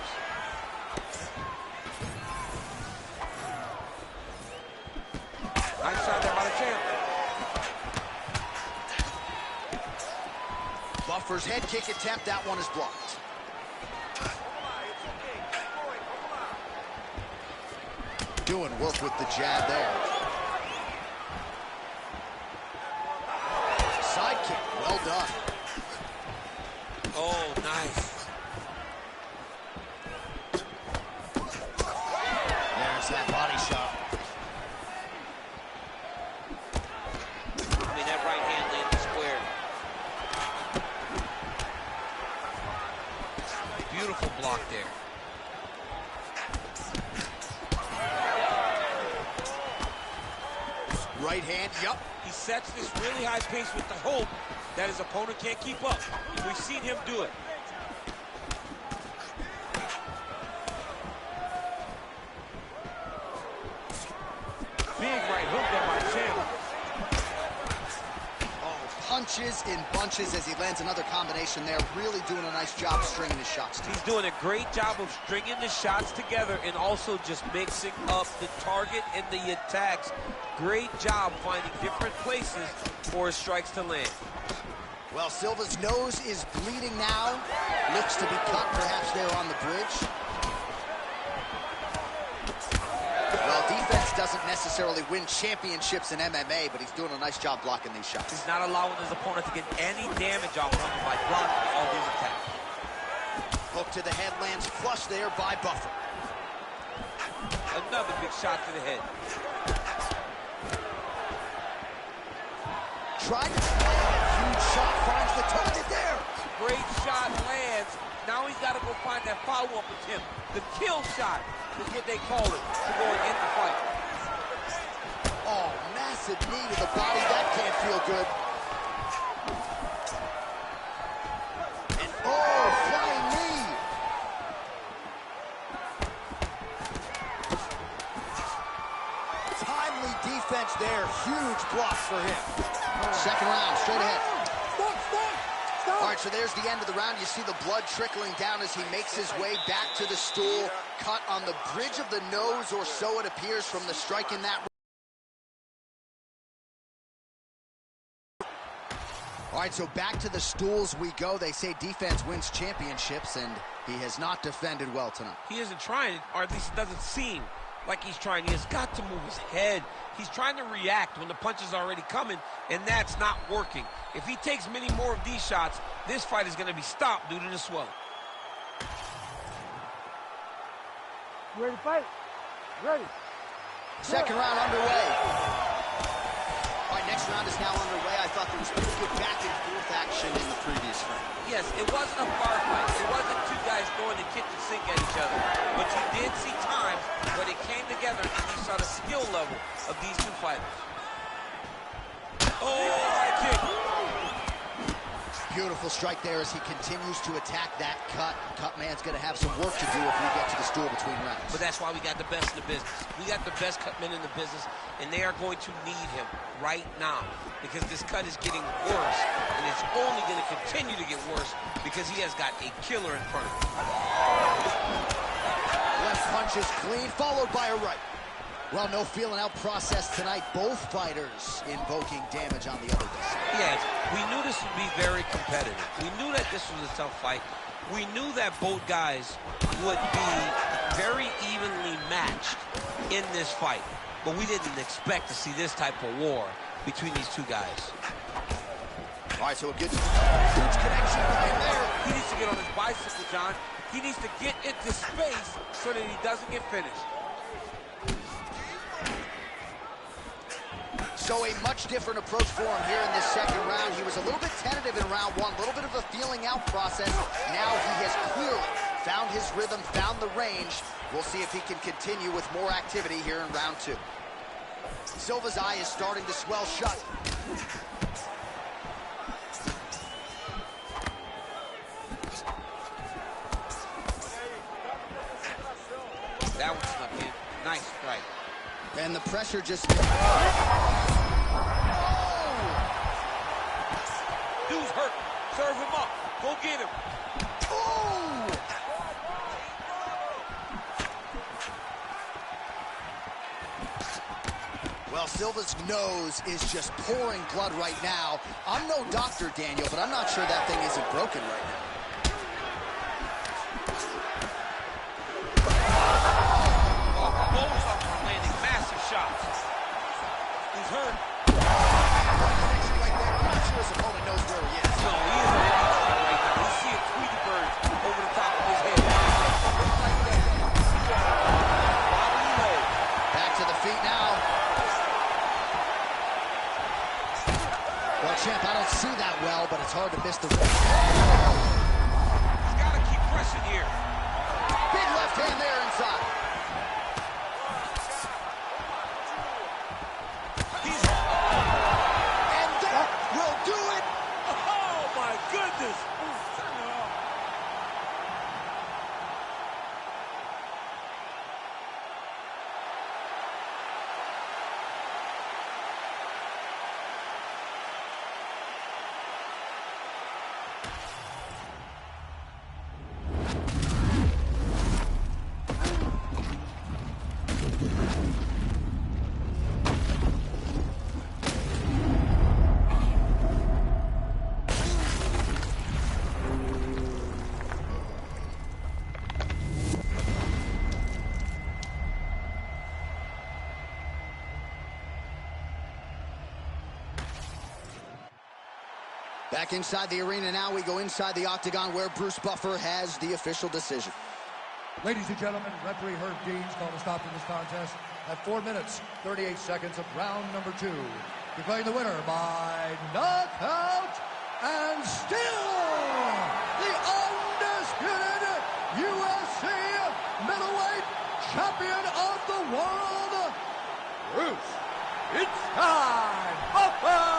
Nice shot there by the champ. Buffer's head kick attempt. That one is blocked. Doing work with the jab there. Side kick, well done. Oh, nice. There's that body shot. I mean, that right hand landed square. Beautiful block there. Right hand, yup. He sets this really high pace with the hope that his opponent can't keep up. We've seen him do it. Big right hook there by Champ. Oh, punches in bunches as he lands another combination there. Really doing a nice job stringing his shots. He's doing a great job of stringing the shots together and also just mixing up the target and the attacks. Great job finding different places for his strikes to land. Well, Silva's nose is bleeding now. Looks to be cut, perhaps there on the bridge. Well, defense doesn't necessarily win championships in MMA, but he's doing a nice job blocking these shots. He's not allowing his opponent to get any damage off him by blocking all these attacks. Hook to the head lands flush there by Buffer. Another big shot to the head. Tried to land a huge shot, finds the target there. Great shot lands. Now he's got to go find that follow-up attempt. The kill shot is what they call it to go and end the fight. Oh, massive knee to the body. That can't feel good. And oh, flying knee. Timely defense there. Huge block for him. Second round, straight ahead. All right, so there's the end of the round. You see the blood trickling down as he makes his way back to the stool. Cut on the bridge of the nose, or so it appears from the strike in that. All right, so back to the stools we go. They say defense wins championships, and he has not defended well tonight. He isn't trying, or at least it doesn't seem like he's trying. He has got to move his head. He's trying to react when the punch is already coming, and that's not working. If he takes many more of these shots, this fight is going to be stopped due to the swelling. You ready to fight? Ready. Second round underway. All right, next round is now underway. I thought there was pretty good back and forth action in the previous round. Yes, it wasn't a bar fight. It wasn't two guys going to kitchen sink at each other. But you did see times where they came together and you saw the skill level of these two fighters. Oh, high kick. Beautiful strike there as he continues to attack that cut. Cut man's going to have some work to do if we get to the stool between rounds. But that's why we got the best in the business. We got the best cut men in the business, and they are going to need him right now because this cut is getting worse, and it's only going to continue to get worse because he has got a killer in front of him. Left punch is clean, followed by a right. Well, no feeling out process tonight. Both fighters invoking damage on the other side. Yes, we knew this would be very competitive. We knew that this was a tough fight. We knew that both guys would be very evenly matched in this fight. But we didn't expect to see this type of war between these two guys. All right, so a good huge connection right there. He needs to get on his bicycle, John. He needs to get into space so that he doesn't get finished. So a much different approach for him here in this second round. He was a little bit tentative in round one, a little bit of a feeling out process. Now he has clearly found his rhythm, found the range. We'll see if he can continue with more activity here in round two. Silva's eye is starting to swell shut. That one's not in. Nice strike. And the pressure just... Dude's hurt. Serve him up. Go get him. Oh! Well, Silva's nose is just pouring blood right now. I'm no doctor, Daniel, but I'm not sure that thing isn't broken right now. Both are landing massive shots. He's hurt. Right there. I'm not sure his opponent knows where he is. No, he is right now. We see a Tweety bird over the top of his head. Like that. Bobby low. Back to the feet now. Well, champ, I don't see that well, but it's hard to miss the... He's got to keep pressing here. Big left hand there inside. And that will do it. Oh, my goodness. Back inside the arena now, we go inside the octagon where Bruce Buffer has the official decision. Ladies and gentlemen, referee Herb Deans called a stop to this contest at 4 minutes, 38 seconds of round number 2. Declaring the winner by knockout and still the undisputed UFC middleweight champion of the world, Bruce, it's time, Buffer!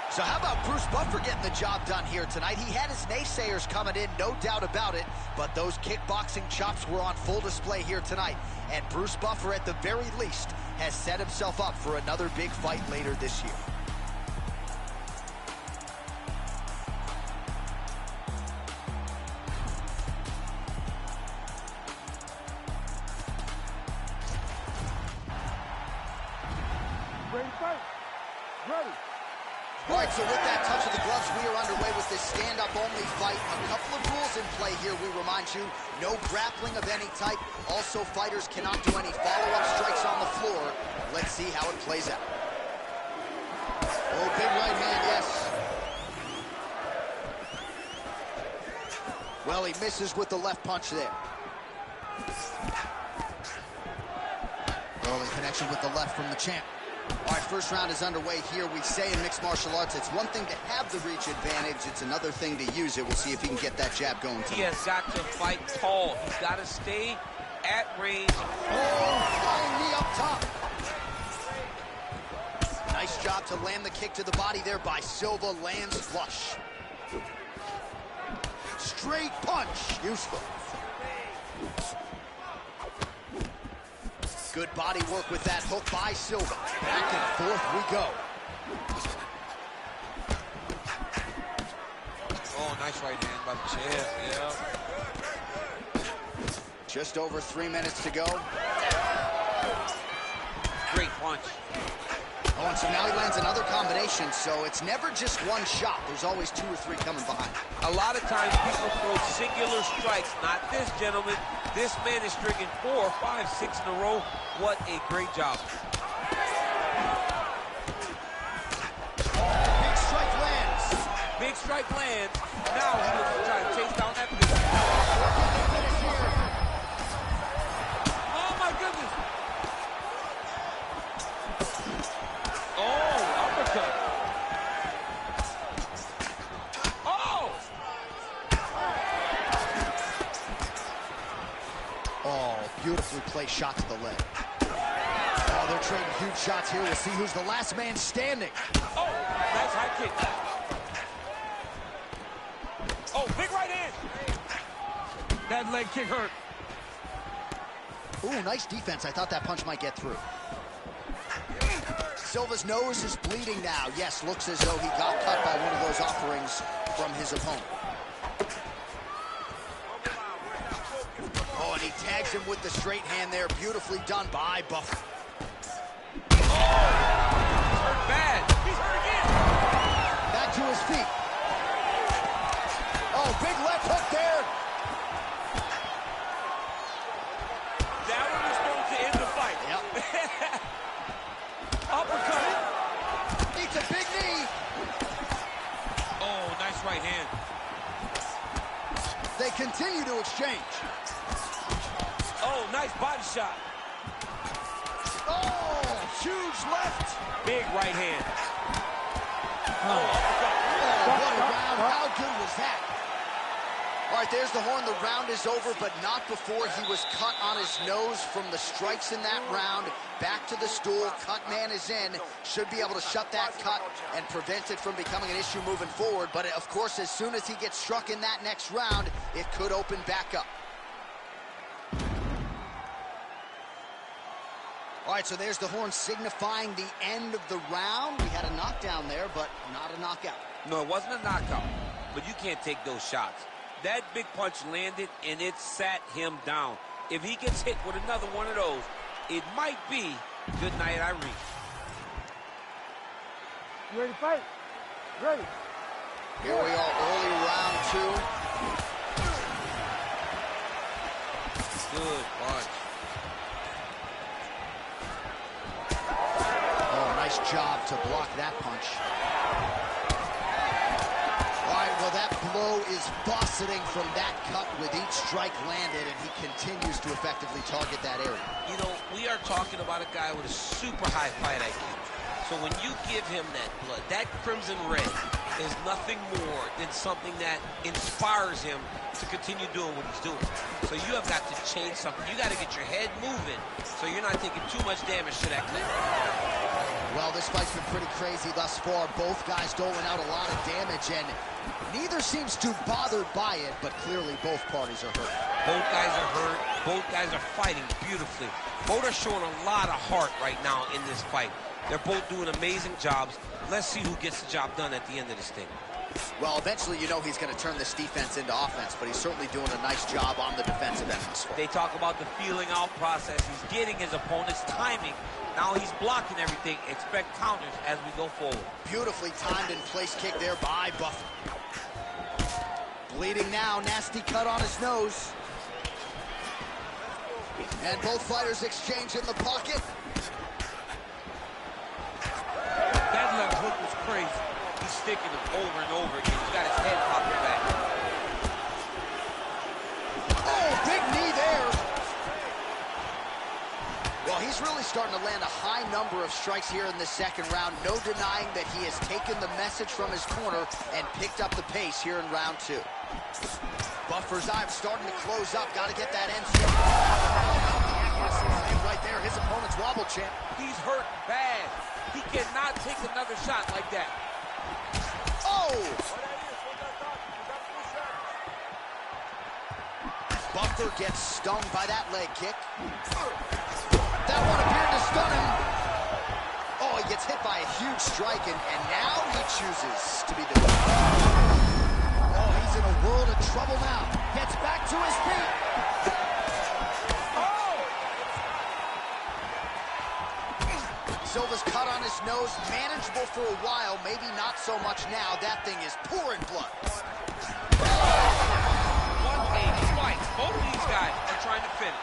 So how about Bruce Buffer getting the job done here tonight? He had his naysayers coming in, no doubt about it, but those kickboxing chops were on full display here tonight. And Bruce Buffer, at the very least, has set himself up for another big fight later this year. Ready to fight? Ready. All right, so with that touch of the gloves, we are underway with this stand-up-only fight. A couple of rules in play here, we remind you. No grappling of any type. Also, fighters cannot do any follow-up strikes on the floor. Let's see how it plays out. Oh, big right hand, yes. Well, he misses with the left punch there. Early connection with the left from the champ. All right, first round is underway here. We say in mixed martial arts, it's one thing to have the reach advantage. It's another thing to use it. We'll see if he can get that jab going tonight. He has got to fight tall. He's got to stay at range. Oh, flying knee up top. Nice job to land the kick to the body there by Silva. Lands flush. Straight punch. Useful. Good body work with that hook by Silva. Back and forth we go. Oh, nice right hand by the champ. Yeah. Just over 3 minutes to go. Great punch. Oh, and so now he lands another combination, so it's never just one shot. There's always 2 or 3 coming behind. A lot of times people throw singular strikes. Not this gentleman. This man is striking 4, 5, 6 in a row. What a great job. Big strike lands. Big strike lands. Now he looks to try to chase down that position. Oh, my goodness. Oh, uppercut. Oh! Oh, beautifully placed shot to the leg. Oh, they're trading huge shots here. We'll see who's the last man standing. Oh, nice high kick. Oh, big right hand. That leg kick hurt. Ooh, nice defense. I thought that punch might get through. Silva's nose is bleeding now. Yes, looks as though he got cut by one of those offerings from his opponent. Oh, and he tags him with the straight hand there. Beautifully done by Buffer. He's hurt bad. He's hurt again. Back to his feet. Oh, big left hook there. That one was supposed to end the fight. Yep. Uppercut. Eats a big knee. Oh, nice right hand. They continue to exchange. Oh, nice body shot. Oh, huge left. Big right hand. Oh, Oh, uppercut. what a round. How good was that? All right, there's the horn. The round is over, but not before he was cut on his nose from the strikes in that round. Back to the stool. Cut man is in. Should be able to shut that cut and prevent it from becoming an issue moving forward. But, of course, as soon as he gets struck in that next round, it could open back up. All right, so there's the horn signifying the end of the round. We had a knockdown there, but not a knockout. No, it wasn't a knockout, but you can't take those shots. That big punch landed, and it sat him down. If he gets hit with another one of those, it might be good night, Irene. You ready to fight? Ready. Here we are, early round 2. Good punch. Oh, nice job to block that punch. All right, well, that blow is buffeting from that cut with each strike landed, and he continues to effectively target that area. You know, we are talking about a guy with a super high fight IQ. So when you give him that blood, that crimson red is nothing more than something that inspires him to continue doing what he's doing. So you have got to change something. You got to get your head moving so you're not taking too much damage to that clip. Well, this fight's been pretty crazy thus far. Both guys doling out a lot of damage, and neither seems too bothered by it, but clearly both parties are hurt. Both guys are hurt. Both guys are fighting beautifully. Both are showing a lot of heart right now in this fight. They're both doing amazing jobs. Let's see who gets the job done at the end of this thing. Well, eventually you know he's going to turn this defense into offense, but he's certainly doing a nice job on the defensive end of this fight. They talk about the feeling out process. He's getting his opponent's timing. Now he's blocking everything. Expect counters as we go forward. Beautifully timed and placed kick there by Buffer. Bleeding now, nasty cut on his nose. And both fighters exchange in the pocket. That left hook was crazy. He's sticking him over and over again. He's got his head popping back. Oh, big knee there. Well, he's He's really starting to land a high number of strikes here in the second round. No denying that he has taken the message from his corner and picked up the pace here in round 2. Buffer's eye starting to close up. Got to get that end. Right there, his opponent's wobble champ. He's hurt bad. He cannot take another shot like that. Oh! Buffer gets stung by that leg kick. That one appeared to stun him. Oh, he gets hit by a huge strike, and now he chooses to be defeated. Oh, he's in a world of trouble now. Gets back to his feet. Silva's cut on his nose, manageable for a while, maybe not so much now. That thing is pouring blood. Both of these guys are trying to finish.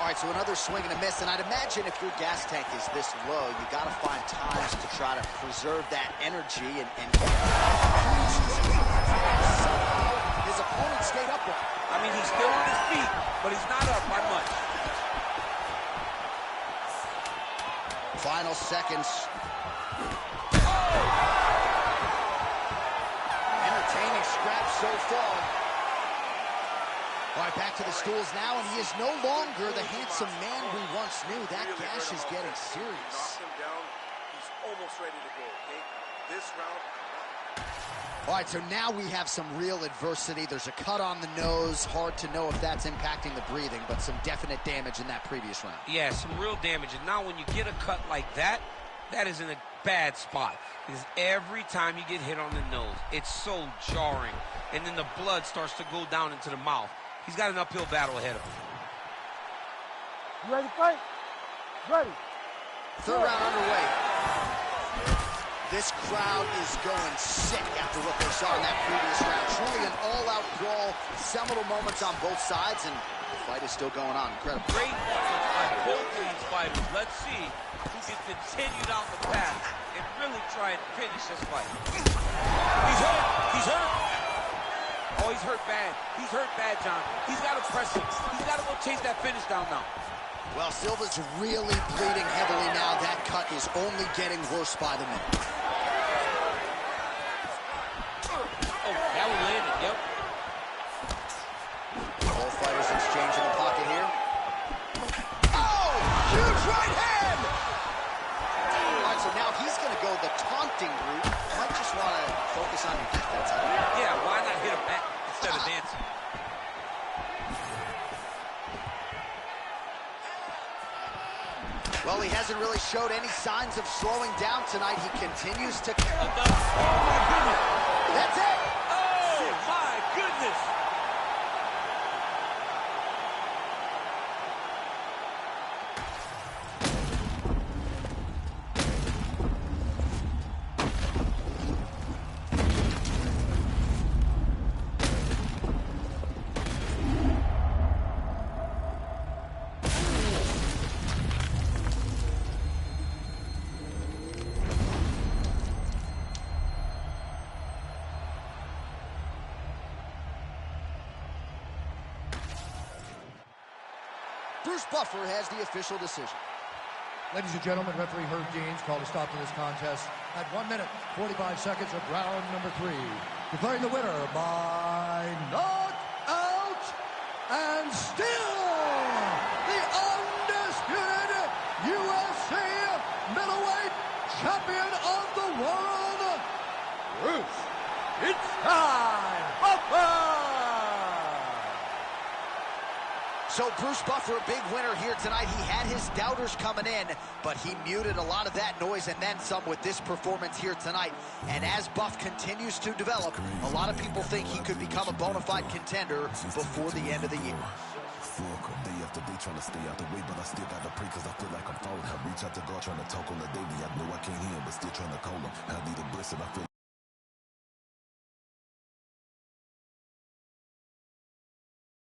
All right, so another swing and a miss, and I'd imagine if your gas tank is this low, you got to find times to try to preserve that energy and somehow his opponent stayed upright. I mean, he's still on his feet, but he's not up by much. Final seconds. Entertaining scratch so far. All right, back to the stools now, and he is no longer the handsome man we once knew. That gash is getting serious. Knock him down. He's almost ready to go, okay? This round. All right, so now we have some real adversity. There's a cut on the nose. Hard to know if that's impacting the breathing, but some definite damage in that previous round. Yeah, some real damage. And now when you get a cut like that, that is in a bad spot. Because every time you get hit on the nose, it's so jarring. And then the blood starts to go down into the mouth. He's got an uphill battle ahead of him. You ready to fight? Ready. Third round underway. This crowd is going sick after what they saw in that previous round. Truly an all-out brawl, seminal moments on both sides, and the fight is still going on. Incredible. Great efforts by both of these fighters. Let's see who can continue down the path and really try and finish this fight. He's hurt. He's hurt. Oh, he's hurt bad. He's hurt bad, John. He's got to press him. He's got to go chase that finish down now. Well, Silva's really bleeding heavily now. That cut is only getting worse by the minute. Oh, that one landed, yep. Both fighters exchange in the pocket here. Oh, huge right hand! All right, so now he's going to go the taunting route. Might just want to focus on your defense. Yeah, why not hit him back instead of dancing? Well, he hasn't really showed any signs of slowing down tonight. He continues to... Oh, my goodness. That's it! Oh, my goodness. Bruce Buffer has the official decision. Ladies and gentlemen, referee Herb Deans called a stop to this contest at 1 minute, 45 seconds of round number 3. Declaring the winner by knockout and still the undisputed UFC middleweight champion of the world, Bruce, it's time, Buffer! So Bruce Buffer, a big winner here tonight. He had his doubters coming in, but he muted a lot of that noise and then some with this performance here tonight. And as Buff continues to develop, a lot of people think he could become a bona fide contender before the end of the year. Day after day trying to stay out the way, but I still gotta pray cause I feel like I'm falling. I reach out to God trying to talk on the daily. I know I can't hear him, but still trying to call him. I need a blessing, I feel